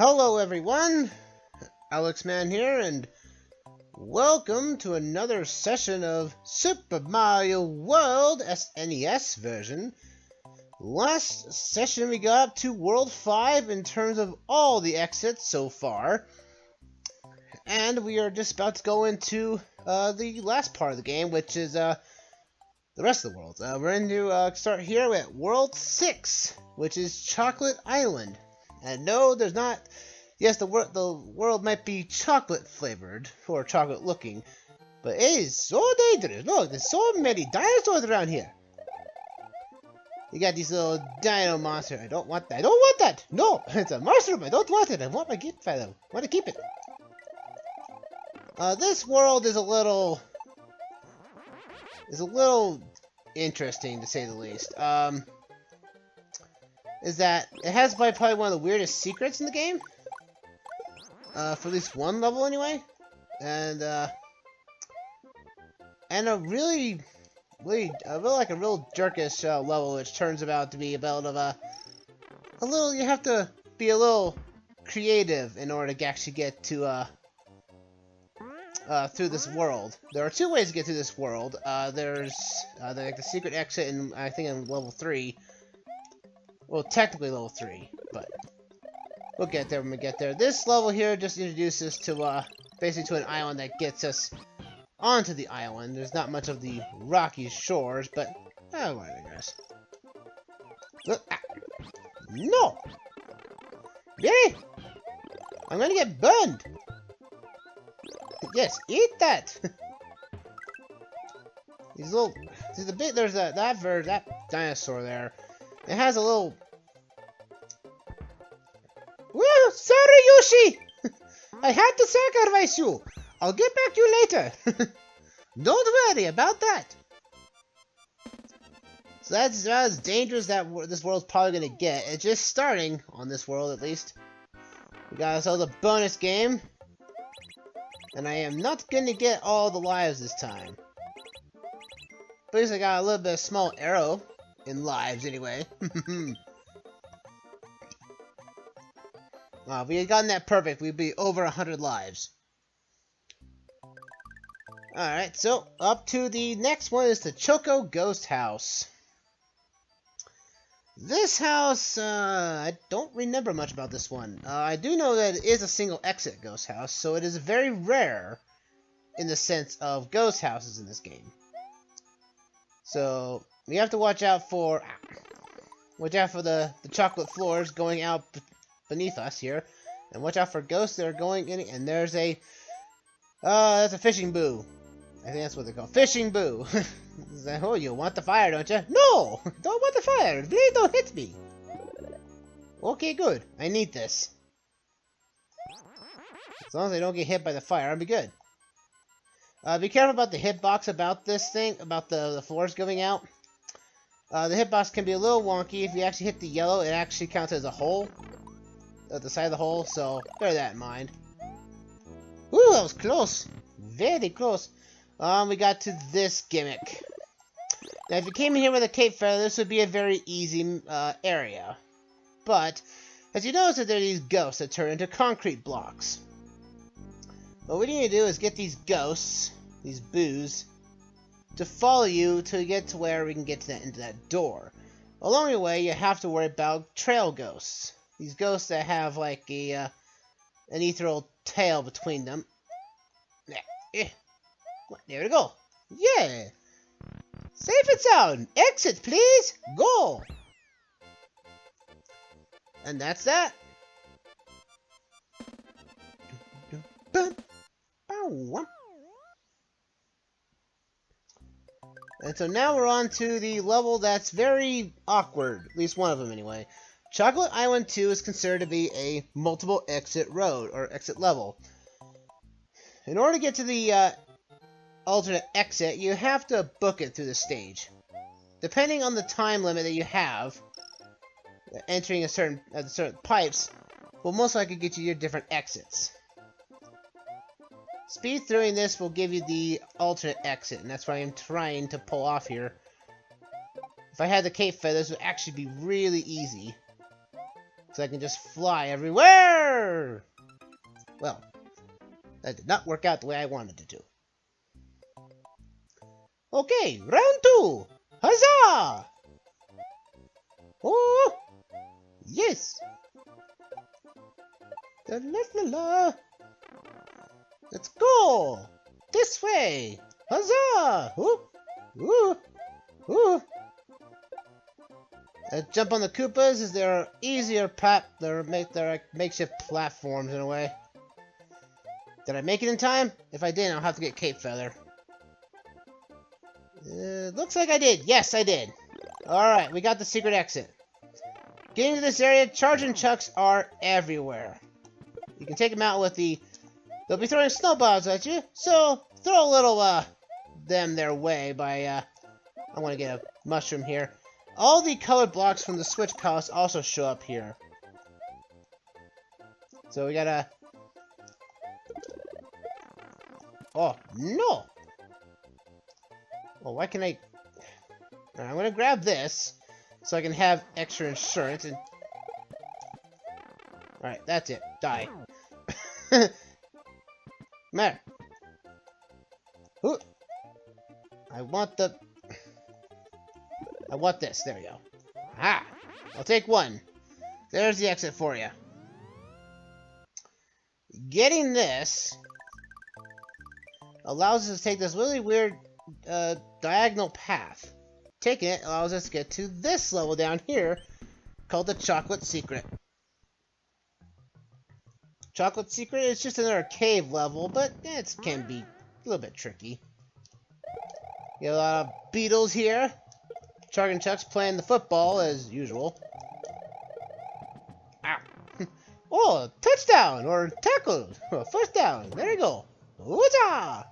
Hello everyone, Alexman here, and welcome to another session of Super Mario World SNES version. Last session we got up to World 5 in terms of all the exits so far, and we are just about to go into the last part of the game, which is the rest of the world. We're going to start here at World 6, which is Chocolate Island. And no, there's not. Yes, the world might be chocolate flavored or chocolate looking, but it is so dangerous. Look, there's so many dinosaurs around here. You got these little dino monsters. I don't want that. I don't want that. No, it's a mushroom. I don't want it. I want my gift for them. I want to keep it. This world is a little interesting to say the least. Is that it has probably one of the weirdest secrets in the game, for at least one level anyway, and a really like a real jerkish level, which turns out to be about a little. You have to be a little creative in order to actually get to through this world. There are two ways to get through this world. There's like the secret exit, in I think in level 3. Well, technically level 3, but we'll get there when we get there. This level here just introduces us to, basically to an island that gets us onto the island. There's not much of the rocky shores, but, I guess. No! Really? I'm gonna get burned! Yes, eat that! These little, see the bit, there's that dinosaur there. It has a little... Well, sorry, Yoshi! I had to sacrifice you! I'll get back to you later! Don't worry about that! So that's about as dangerous that this world's probably gonna get. It's just starting, on this world at least. We got ourselves a bonus game. And I am not gonna get all the lives this time. But at least I got a little bit of small arrow. In lives, anyway. If we had gotten that perfect, we'd be over 100 lives. Alright, so up to the next one is the Choco Ghost House. This house, I don't remember much about this one. I do know that it is a single exit ghost house, so it is very rare in the sense of ghost houses in this game. So... we have to watch out for the chocolate floors going out beneath us here, and watch out for ghosts that are going in. And there's a that's a fishing boo. I think that's what they're called, fishing boo. Like, oh, you want the fire, don't you? No, don't want the fire. Please don't hit me. Okay, good. I need this. As long as I don't get hit by the fire, I'll be good. Be careful about the hitbox about this thing, about the floors going out. The hitbox can be a little wonky. If you actually hit the yellow, it actually counts as a hole at the side of the hole, so bear that in mind. Ooh, that was close. Very close. We got to this gimmick. Now, if you came in here with a cape feather, this would be a very easy area. But, as you notice, that there are these ghosts that turn into concrete blocks. What we need to do is get these ghosts, these boos, to follow you to get to where we can get to into that door. Along the way, you have to worry about trail ghosts. These ghosts that have like an ethereal tail between them. There we go. Yeah. Safe and sound. Exit, please. Go. And that's that. And so now we're on to the level that's very awkward, at least one of them anyway. Chocolate Island 2 is considered to be a multiple exit road, or exit level. In order to get to the alternate exit, you have to book it through the stage. Depending on the time limit that you have, entering certain pipes will most likely get you your different exits. Speed through this will give you the alternate exit, and that's what I'm trying to pull off here. If I had the cape feather, this would actually be really easy. So I can just fly everywhere! Well, that did not work out the way I wanted it to. Okay, round 2! Huzzah! Oh! Yes! La la la la! Let's go! This way! Huzzah! Ooh! Ooh! Ooh! Jump on the Koopas is their easier they're makeshift platforms in a way. Did I make it in time? If I didn't, I'll have to get Cape Feather. Looks like I did. Yes, I did. Alright, we got the secret exit. Getting to this area, charging chucks are everywhere. You can take them out with the... They'll be throwing snowballs at you, so throw a little, them their way by, I want to get a mushroom here. All the colored blocks from the Switch Palace also show up here. So we gotta... Oh, no! Well, why can I... Right, I'm gonna grab this, so I can have extra insurance, and... Alright, that's it. Die. Come here. Ooh. I want this. There we go. Aha! I'll take one. There's the exit for you. Getting this allows us to take this really weird diagonal path. Taking it allows us to get to this level down here called the Chocolate Secret. Chocolate Secret is just another cave level, but it can be a little bit tricky. You got a lot of beetles here. Charging chucks playing the football as usual. Ow. Oh, touchdown or tackle. First down. There you go. Woo-cha!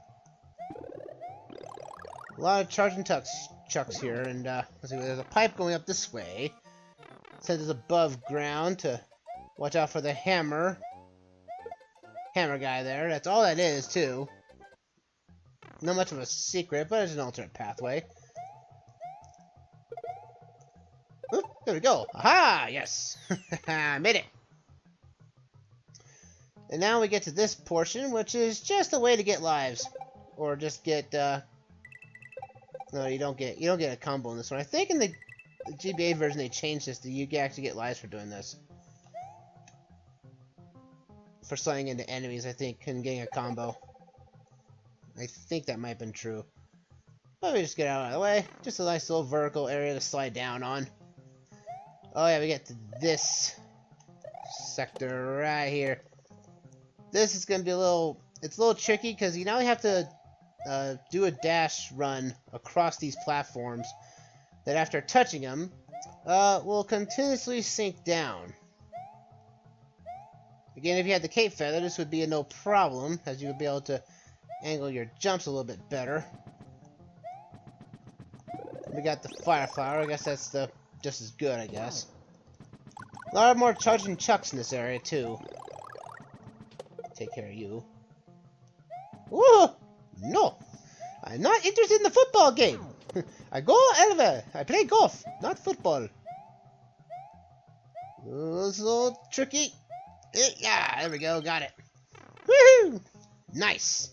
A lot of charging chucks here, and let's see, there's a pipe going up this way. It says it's above ground to watch out for the hammer guy there. That's all that is, too. Not much of a secret, but it's an alternate pathway. Oop, there we go. Aha! Yes! I made it! And now we get to this portion, which is just a way to get lives. Or just get, No, you don't get a combo in this one. I think in the GBA version they changed this that you can actually get lives for doing this. For sliding into enemies, I think, and getting a combo. I think that might have been true. Let me just get out of the way. Just a nice little vertical area to slide down on. Oh yeah, we get to this sector right here. This is going to be it's a little tricky because you now have to do a dash run across these platforms that after touching them will continuously sink down. Again, if you had the Cape Feather, this would be a no problem, as you would be able to angle your jumps a little bit better. We got the Fire Flower. I guess that's just as good, I guess. A lot more charging chucks in this area, too. Take care of you. Whoa! No! I'm not interested in the football game! I go elsewhere. I play golf, not football. Oh, so tricky. Yeah, there we go, got it. Woohoo! Nice.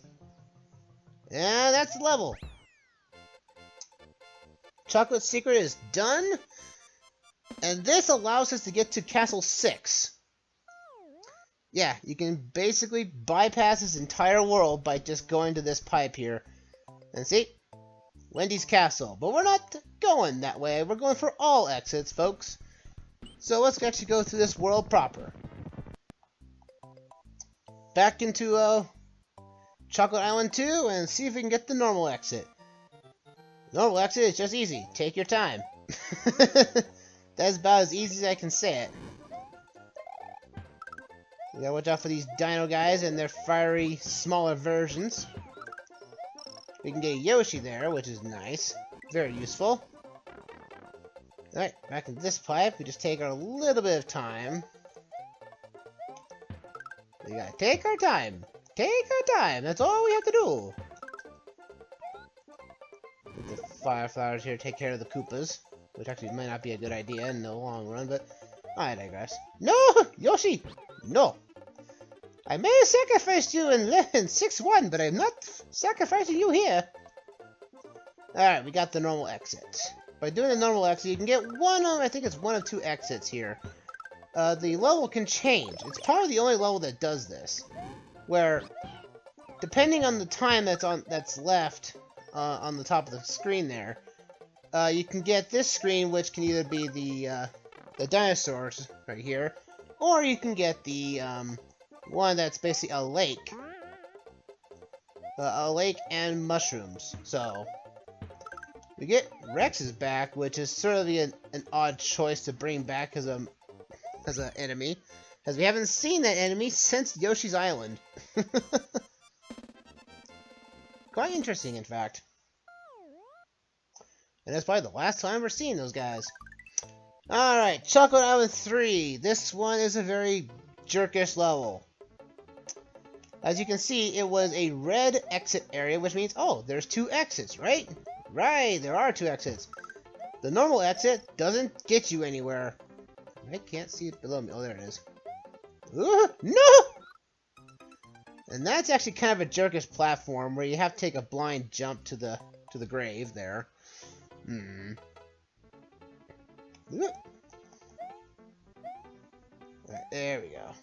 And that's the level. Chocolate Secret is done. And this allows us to get to Castle 6. Yeah, you can basically bypass this entire world by just going to this pipe here. And see? Wendys Castle. But we're not going that way. We're going for all exits, folks. So let's actually go through this world proper. Back into Chocolate Island 2 and see if we can get the normal exit. The normal exit is just easy. Take your time. That's about as easy as I can say it. We gotta watch out for these dino guys and their fiery, smaller versions. We can get a Yoshi there, which is nice. Very useful. Alright, back into this pipe. We just take our little bit of time. We gotta take our time. Take our time. That's all we have to do. With the Fire Flowers here, take care of the Koopas. Which actually might not be a good idea in the long run, but I digress. No! Yoshi! No! I may have sacrificed you in 6-1, but I'm not sacrificing you here. Alright, we got the normal exit. By doing the normal exit, you can get I think it's one of 2 exits here. The level can change. It's probably the only level that does this. Where, depending on the time that's left on the top of the screen there, you can get this screen, which can either be the dinosaurs right here, or you can get the one that's basically a lake. A lake and mushrooms. So we get Rex's back, which is sort of an odd choice to bring back as an enemy, as we haven't seen that enemy since Yoshi's Island. Quite interesting, in fact. And that's probably the last time we're seeing those guys. Alright, Chocolate Island 3. This one is a very jerkish level. As you can see, it was a red exit area, which means, oh, there's 2 exits, right? Right, there are 2 exits. The normal exit doesn't get you anywhere. I can't see it below me. Oh, there it is. Ooh, no! And that's actually kind of a jerkish platform where you have to take a blind jump to the grave there. Right, there we go.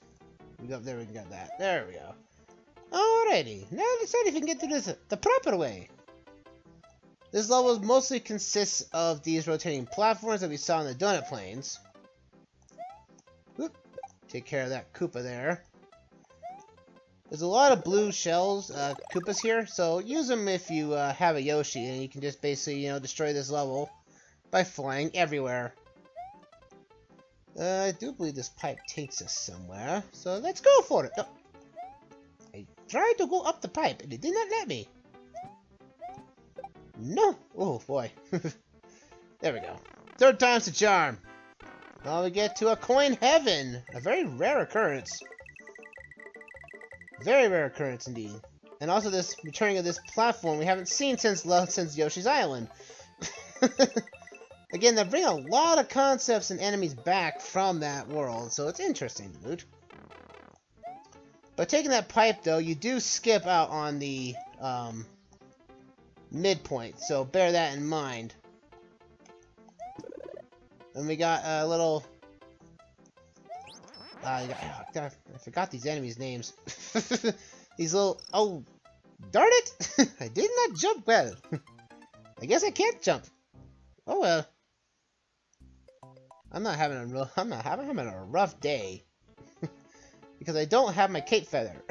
We got there. We got that. There we go. Alrighty. Now let's see if we can get through this the proper way. This level mostly consists of these rotating platforms that we saw in the Donut Plains. Whoop. Take care of that Koopa there. There's a lot of blue shells, Koopas here, so use them if you have a Yoshi, and you can just basically, destroy this level by flying everywhere. I do believe this pipe takes us somewhere, so let's go for it. Oh. I tried to go up the pipe, and it did not let me. No! Oh, boy. There we go. 3rd time's the charm. Now we get to a coin heaven. A very rare occurrence. Very rare occurrence indeed. And also this returning of this platform we haven't seen since Yoshi's Island. Again, they bring a lot of concepts and enemies back from that world, so it's interesting to loot. By taking that pipe, though, you do skip out on the midpoint, so bear that in mind. And we got a little... I forgot these enemies' names. These little... Oh, darn it! I did not jump well. I guess I can't jump. Oh well. I'm having a rough day because I don't have my cape feather.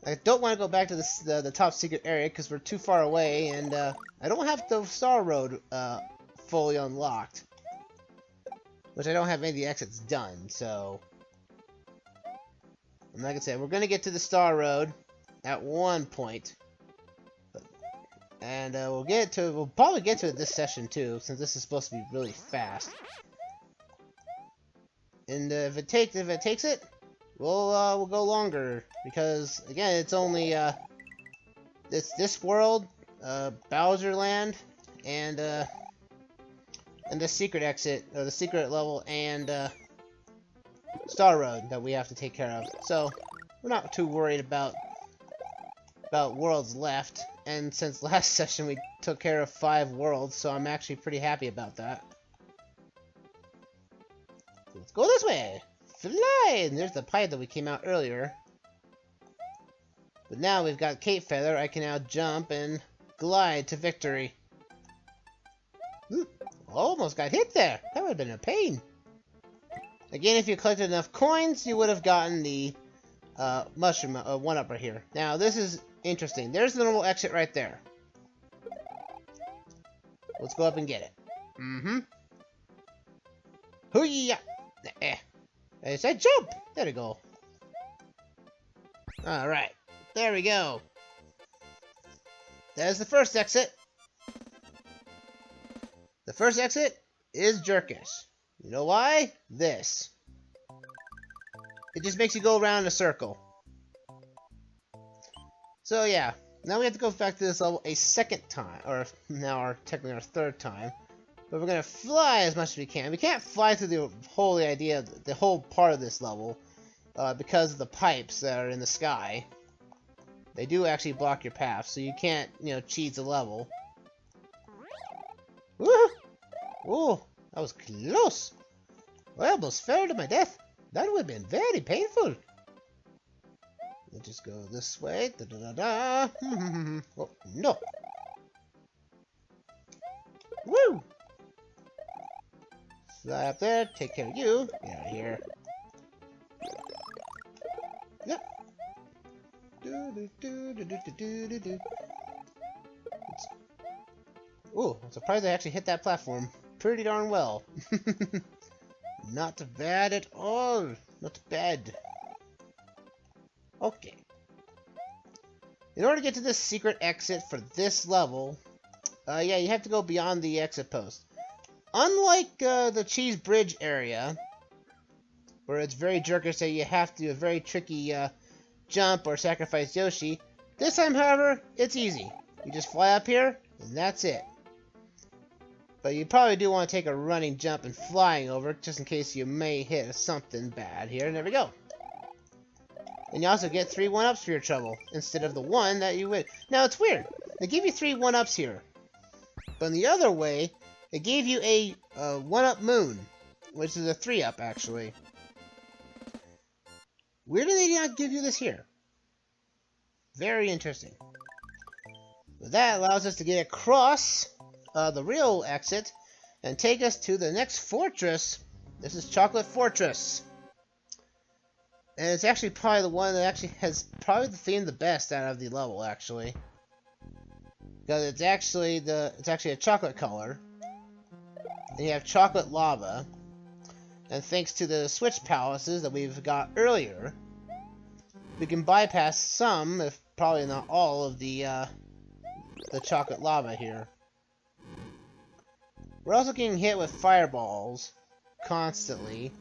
I don't want to go back to the top secret area because we're too far away, and I don't have the Star Road fully unlocked, which I don't have any of the exits done. So, and like I said, we're gonna get to the Star Road at one point. And we'll probably get to it this session too, since this is supposed to be really fast. And if it takes it, we'll go longer, because again, it's only it's this world, Bowser Land, and the secret exit, or the secret level, and Star Road that we have to take care of. So we're not too worried about worlds left. And since last session we took care of 5 worlds, so I'm actually pretty happy about that. Let's go this way! Fly! And there's the pipe that we came out earlier. But now we've got Cape Feather, I can now jump and glide to victory. Ooh, almost got hit there! That would have been a pain. Again, if you collected enough coins, you would have gotten the mushroom one-up right here. Now, this is interesting. There's the normal exit right there. Let's go up and get it. Hoo-yah! I said jump! There we go. Alright. There we go. There's the first exit. The first exit is jerkish. You know why? This. It just makes you go around in a circle. So yeah, now we have to go back to this level a second time, or now technically our 3rd time. But we're gonna fly as much as we can. We can't fly through the whole part of this level, because of the pipes that are in the sky. They do actually block your path, so you can't, cheese the level. Woo! Oh, that was close. I almost fell to my death. That would have been very painful. We'll just go this way. Da da da da. Oh, no. Woo! Fly up there. Take care of you. Get out of here. Yep. Ooh, I'm surprised I actually hit that platform pretty darn well. Not bad at all. Not bad. Okay. In order to get to this secret exit for this level, yeah, you have to go beyond the exit post. Unlike the Cheese Bridge area, where it's very jerkish, so you have to do a very tricky jump or sacrifice Yoshi, this time, however, it's easy. You just fly up here, and that's it. But you probably do want to take a running jump and flying over, just in case you may hit something bad here. And there we go. And you also get 3 1-ups for your trouble, instead of the 1 that you would. Now, it's weird. They give you 3 1-ups here. But in the other way, they gave you a 1-up moon, which is a 3-up, actually. Where do they not give you this here? Very interesting. But that allows us to get across the real exit and take us to the next fortress. This is Chocolate Fortress. And it's actually probably the one that actually has probably the theme the best out of the level, actually. Because it's actually a chocolate color. And you have chocolate lava. And thanks to the switch palaces that we've got earlier, we can bypass some, if probably not all, of the chocolate lava here. We're also getting hit with fireballs constantly.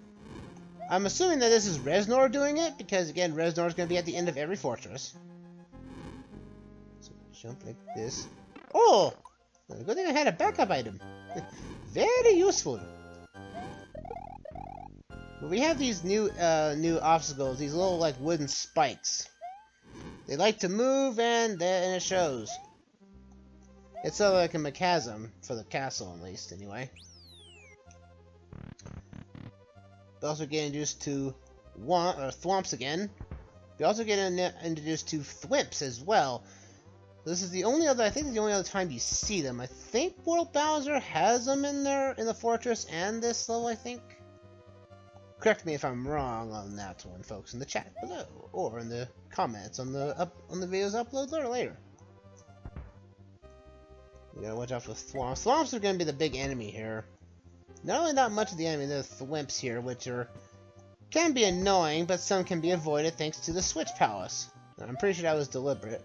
I'm assuming that this is Reznor doing it, because again, Reznor is going to be at the end of every fortress. So jump like this. Oh! Good thing I had a backup item. Very useful. But we have these new obstacles, these little like wooden spikes. They like to move, and it shows. It's sort of like a mechanism for the castle, at least, anyway. We also get introduced to thwomps again. We also get introduced to thwimps as well. This is the only other, I think, the only other time you see them. I think World Bowser has them in there in the fortress and this level, I think. Correct me if I'm wrong on that one, folks, in the chat below, or in the comments on the video's upload later. We gotta watch out for thwomps. Thwomps are gonna be the big enemy here. Not only not much of the enemy, there's thwimps here, which can be annoying, but some can be avoided thanks to the Switch Palace. Now, I'm pretty sure that was deliberate.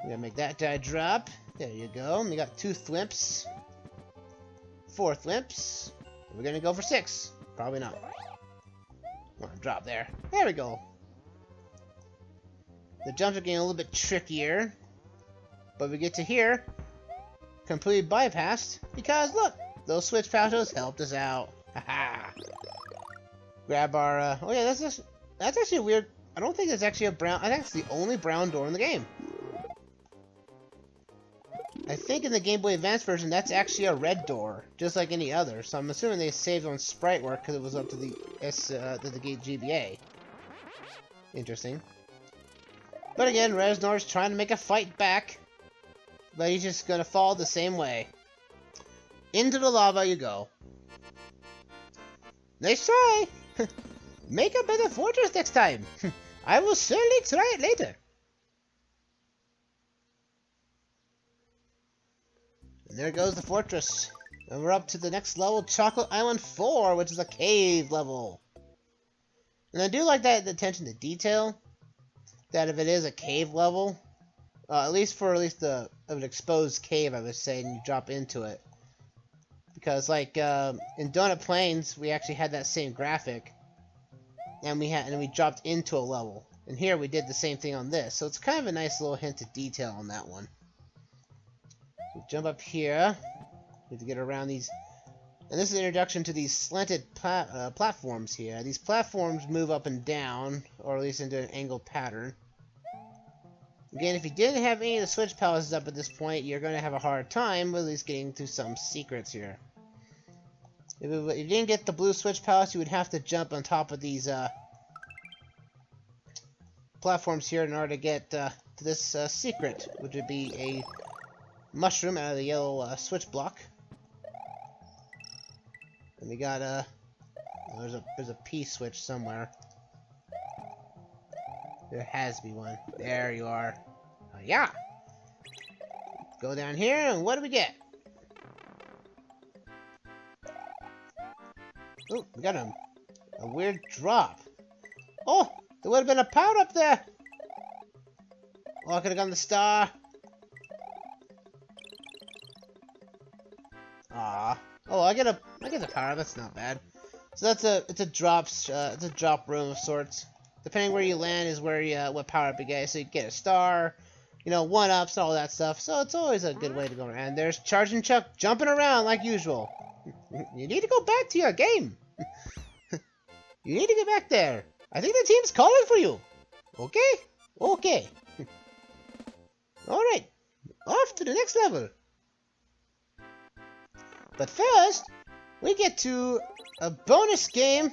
We gotta make that guy drop. There you go. We got 2 thwimps. 4 thwimps. We're gonna go for 6. Probably not. Come on, drop there. There we go. The jumps are getting a little bit trickier. But we get to here. Completely bypassed. Because, look! Those switch pouches helped us out. Haha. Grab our, oh yeah, that's actually a weird, I don't think there's actually a brown, I think it's the only brown door in the game. I think in the Game Boy Advance version, that's actually a red door, just like any other. So I'm assuming they saved on sprite work because it was up to the GBA. Interesting. But again, Reznor's trying to make a fight back, but he's just gonna fall the same way. Into the lava you go. Nice try! Make a better fortress next time! I will certainly try it later. And there goes the fortress. And we're up to the next level, Chocolate Island 4, which is a cave level. And I do like that attention to detail. That if it is a cave level, at least an exposed cave, I would say, and you drop into it. Because like in Donut Plains, we actually had that same graphic, and we dropped into a level. And here we did the same thing on this, so it's kind of a nice little hint of detail on that one. So jump up here. We have to get around these. And this is an introduction to these slanted platforms here. These platforms move up and down, or at least into an angled pattern. Again, if you didn't have any of the switch palaces up at this point, you're going to have a hard time with at least getting to some secrets here. If you didn't get the blue switch palace, you would have to jump on top of these platforms here in order to get to this secret, which would be a mushroom out of the yellow switch block. And we got there's a P switch somewhere. There has to be one. There you are. Yeah. Go down here, and what do we get? Oh, we got a weird drop. Oh, there would have been a power up there. Oh, I could have gotten the star. Ah. Oh, I get the power. That's not bad. So it's a drop room of sorts. Depending where you land is where you what power up you get. So you get a star, you know, 1-ups, all that stuff. So it's always a good way to go around. And there's Charging Chuck jumping around like usual. You need to go back to your game. You need to get back there. I think the team's calling for you. Okay? Okay. Alright. Off to the next level. But first, we get to a bonus game.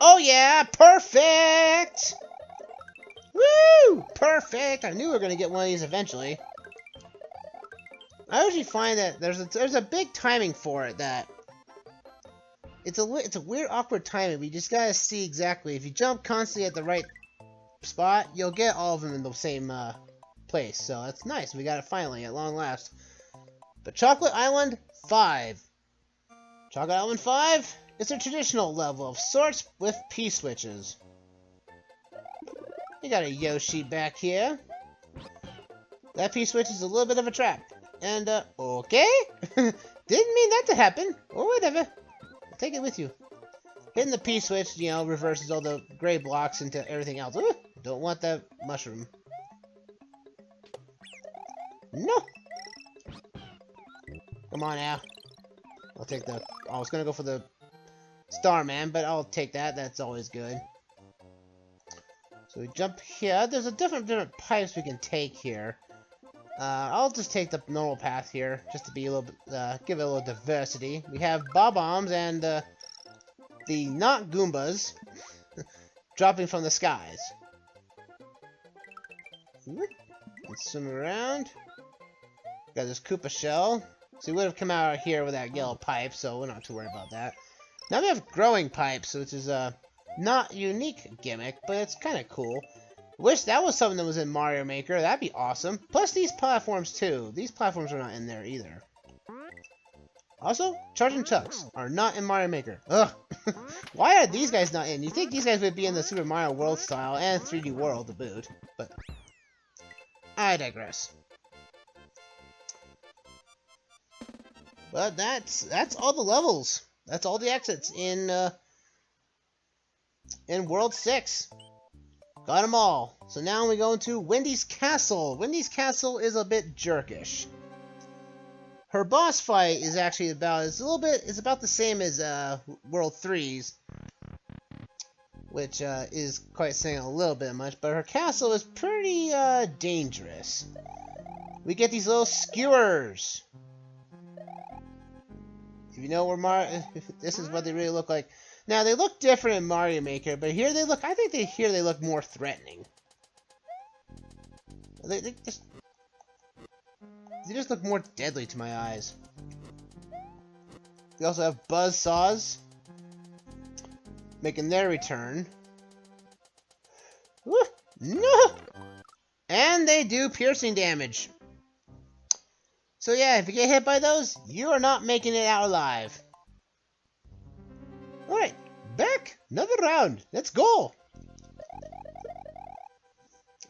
Oh yeah, perfect! Woo! Perfect! I knew we were going to get one of these eventually. I usually find that there's a big timing for it that it's a weird awkward timing. We just gotta see exactly. If you jump constantly at the right spot, you'll get all of them in the same place. So that's nice. We got it finally at long last. But Chocolate Island 5. Chocolate Island 5 is a traditional level of sorts with P-switches. We got a Yoshi back here. That P-switch is a little bit of a trap. And, okay? Didn't mean that to happen. Or whatever. Take it with you. Hitting the P-switch, you know, reverses all the gray blocks into everything else. Ooh, don't want that mushroom. No! Come on now. I'll take the... I was gonna go for the Starman, but I'll take that. That's always good. So we jump here. There's a different pipes we can take here. I'll just take the normal path here, just to be a little bit, give it a little diversity. We have Bob-ombs and the not Goombas dropping from the skies. Let's swim around. Got this Koopa shell. So we would have come out here with that yellow pipe, so we're not too worried about that. Now we have growing pipes, which is a not unique gimmick, but it's kind of cool. Wish that was something that was in Mario Maker. That'd be awesome. Plus these platforms too. These platforms are not in there either. Also, Charging Chucks are not in Mario Maker. Ugh. Why are these guys not in? You'd think these guys would be in the Super Mario World style and 3D World to boot. But I digress. But that's all the levels. That's all the exits in World 6. Got them all. So now we go into Wendys Castle. Wendys Castle is a bit jerkish. Her boss fight is actually it's about the same as World 3's, which is quite saying a little bit much, but her castle is pretty dangerous. We get these little skewers. If you know where this is what they really look like. Now, they look different in Mario Maker, but here they look... I think here they look more threatening. They just look more deadly to my eyes. We also have buzzsaws making their return. Woo! No! And they do piercing damage. So yeah, if you get hit by those, you are not making it out alive. Alright, back! Another round! Let's go!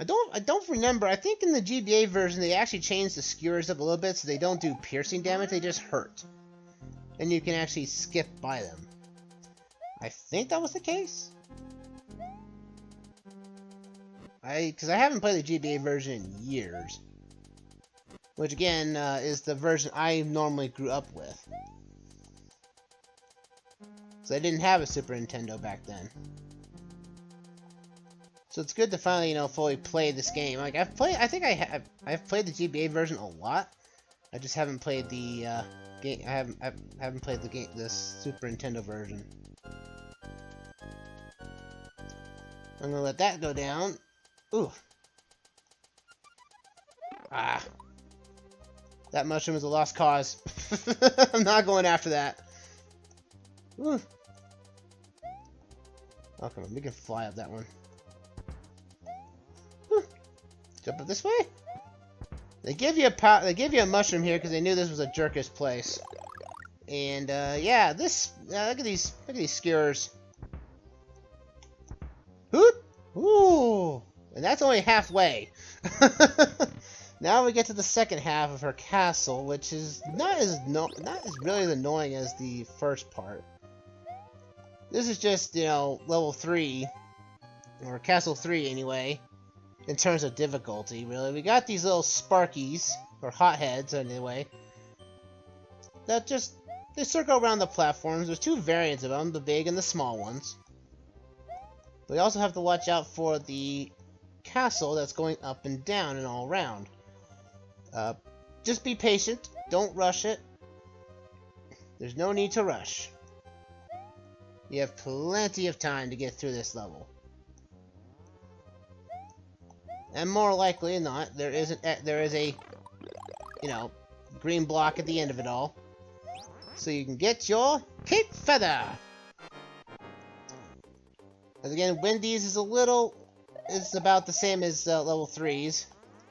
I don't remember. I think in the GBA version they actually changed the skewers up a little bit so they don't do piercing damage, they just hurt. And you can actually skip by them. I think that was the case. Because I haven't played the GBA version in years. which again is the version I normally grew up with. So I didn't have a Super Nintendo back then. So it's good to finally, fully play this game. Like I've played the GBA version a lot. I just haven't played the game. I haven't played the Super Nintendo version. I'm gonna let that go down. Ooh. Ah. That mushroom is a lost cause. I'm not going after that. Ooh. Oh, come on. We can fly up that one. Ooh. Jump up this way? They give you a mushroom here because they knew this was a jerkish place. And, yeah, this... look at these skewers. Hoot! Ooh! And that's only halfway. Now we get to the second half of her castle, which is not as really as annoying as the first part. This is just, level 3, or castle 3 anyway, in terms of difficulty, really. We got these little sparkies, or hotheads anyway, that they circle around the platforms. There's 2 variants of them, the big and the small ones. But we also have to watch out for the castle that's going up and down and all around. Just be patient. Don't rush it. There's no need to rush. You have plenty of time to get through this level. And more likely than not, there is a green block at the end of it all. So you can get your cape feather. And again, Wendy's is about the same as level 3's.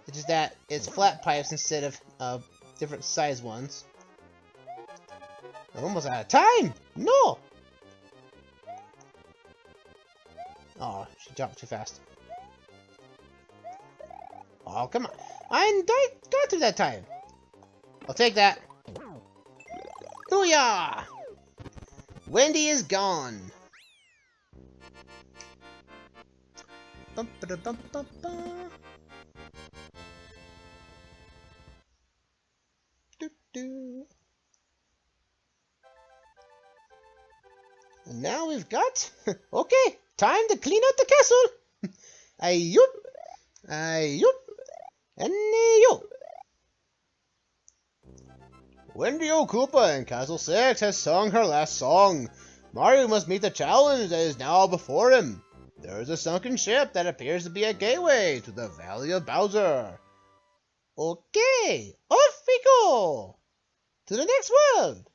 It's just that it's flat pipes instead of different size ones. I'm almost out of time! No! Oh, she jumped too fast. Oh, come on. I got through that time. I'll take that. Booyah! Wendy is gone. Bum ba da bum bum ba. And now we've got... okay, time to clean out the castle! Ayoop! Ayoop! And ayoop! Wendy O, Koopa in Castle 6 has sung her last song. Mario must meet the challenge that is now before him. There is a sunken ship that appears to be a gateway to the Valley of Bowser. Okay, off we go! To the next world!